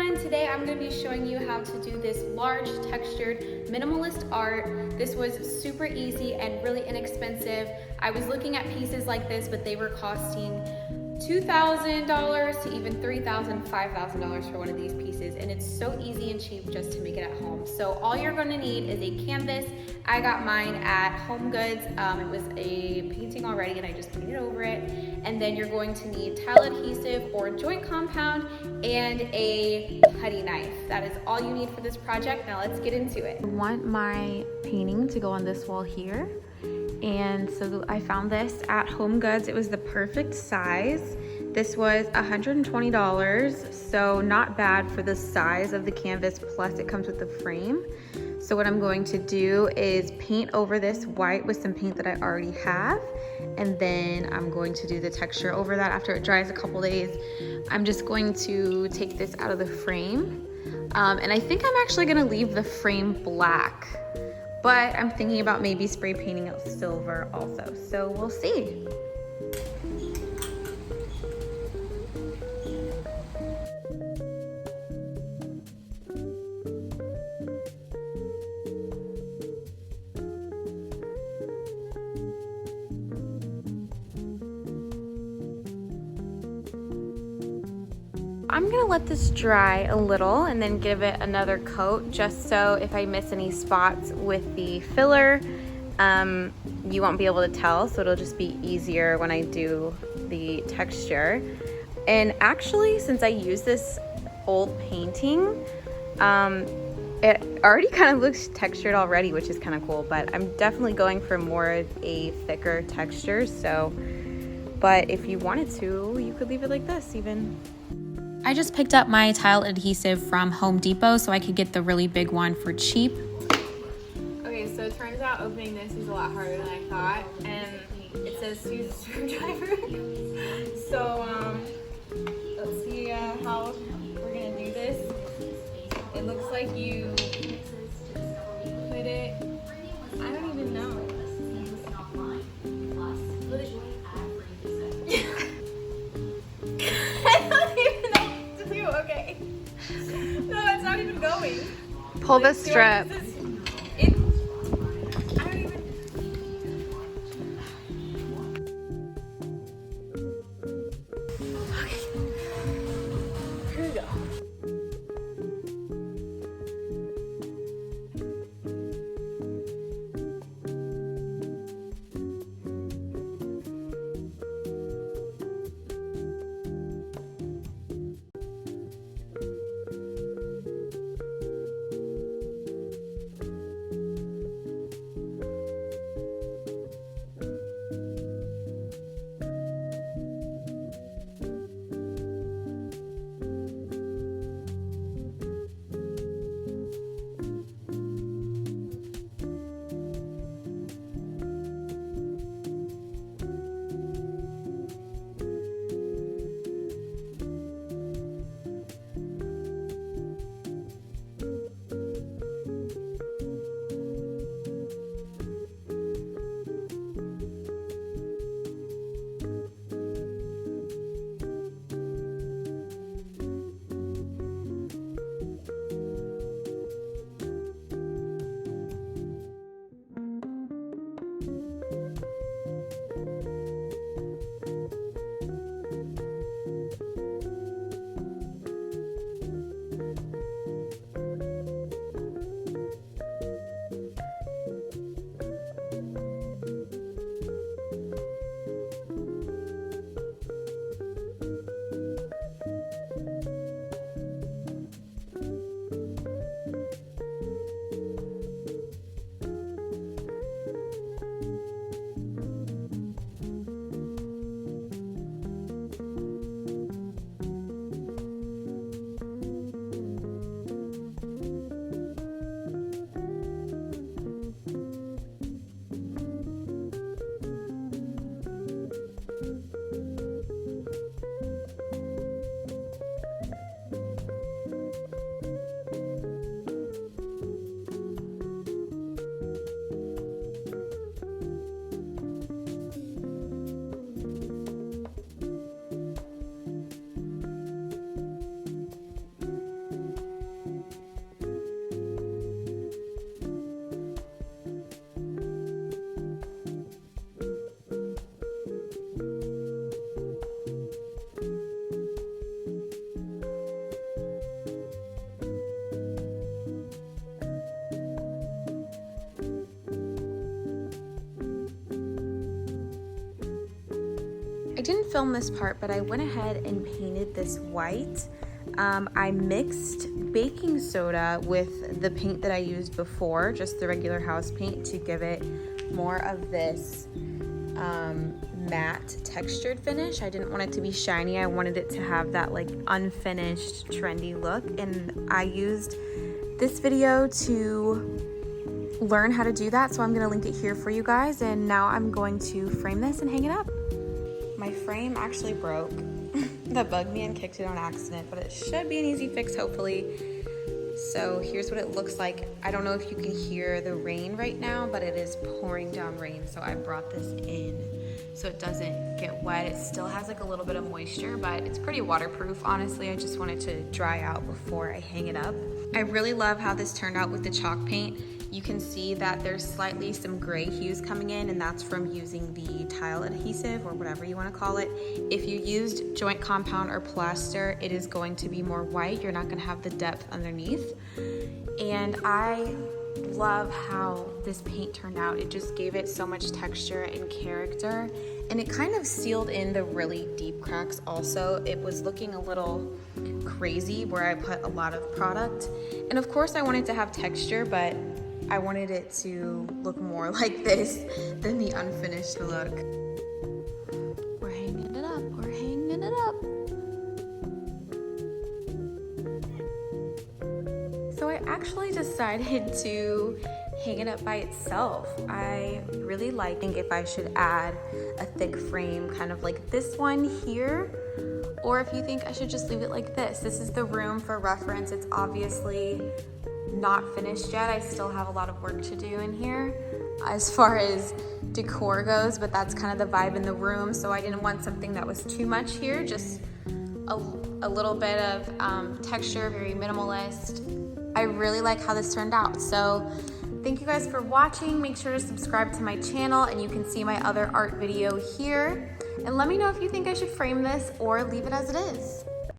everyone, today I'm going to be showing you how to do this large textured minimalist art. This was super easy and really inexpensive. I was looking at pieces like this, but they were costing $2,000 to even $3,000, $5,000 for one of these pieces, and it's so easy and cheap just to make it at home. So all you're going to need is a canvas. I got mine at Home Goods. It was a painting already and I just painted over it. And then you're going to need tile adhesive or joint compound and a putty knife. That is all you need for this project. Now let's get into it. I want my painting to go on this wall here. And so I found this at Home Goods. It was the perfect size. This was $120, so not bad for the size of the canvas, plus it comes with the frame. So what I'm going to do is paint over this white with some paint that I already have, and then I'm going to do the texture over that after it dries a couple days. I'm just going to take this out of the frame, and I think I'm actually gonna leave the frame black. But I'm thinking about maybe spray painting it silver also, so we'll see. I'm gonna let this dry a little and then give it another coat, just so if I miss any spots with the filler, you won't be able to tell, so it'll just be easier when I do the texture. And actually, since I use this old painting, it already kind of looks textured already, which is kind of cool, but I'm definitely going for more of a thicker texture. So, but if you wanted to, you could leave it like this even. I just picked up my tile adhesive from Home Depot so I could get the really big one for cheap. Okay, so it turns out opening this is a lot harder than I thought, and it says to use a screwdriver. So let's see how we're gonna do this. It looks like you put it, I don't even know. Okay. No, it's not even going. Pull the strip. I don't even... Okay. Here we go. didn't film this part, but I went ahead and painted this white. I mixed baking soda with the paint that I used before, just the regular house paint, to give it more of this matte textured finish. I didn't want it to be shiny. I wanted it to have that like unfinished trendy look, and I used this video to learn how to do that, so I'm gonna link it here for you guys. And now I'm going to frame this and hang it up. My frame actually broke. That bugged me and kicked it on accident, but it should be an easy fix hopefully. So here's what it looks like. I don't know if you can hear the rain right now, but it is pouring down rain, so I brought this in so it doesn't get wet. It still has like a little bit of moisture, but it's pretty waterproof. Honestly, I just wanted to dry out before I hang it up. I really love how this turned out with the chalk paint. You can see that there's slightly some gray hues coming in, and that's from using the tile adhesive, or whatever you want to call it. If you used joint compound or plaster, it is going to be more white. You're not going to have the depth underneath. And I love how this paint turned out. It just gave it so much texture and character, and it kind of sealed in the really deep cracks also. It was looking a little crazy where I put a lot of product, and of course I wanted to have texture, but I wanted it to look more like this than the unfinished look. We're hanging it up, we're hanging it up. So I actually decided to hang it up by itself. I really think if I should add a thick frame, kind of like this one here, or if you think I should just leave it like this. This is the room for reference. It's obviously not finished yet. I still have a lot of work to do in here as far as decor goes, but that's kind of the vibe in the room, so I didn't want something that was too much here. Just a little bit of texture, very minimalist. I really like how this turned out. So thank you guys for watching. Make sure to subscribe to my channel, and you can see my other art video here. And let me know if you think I should frame this or leave it as it is.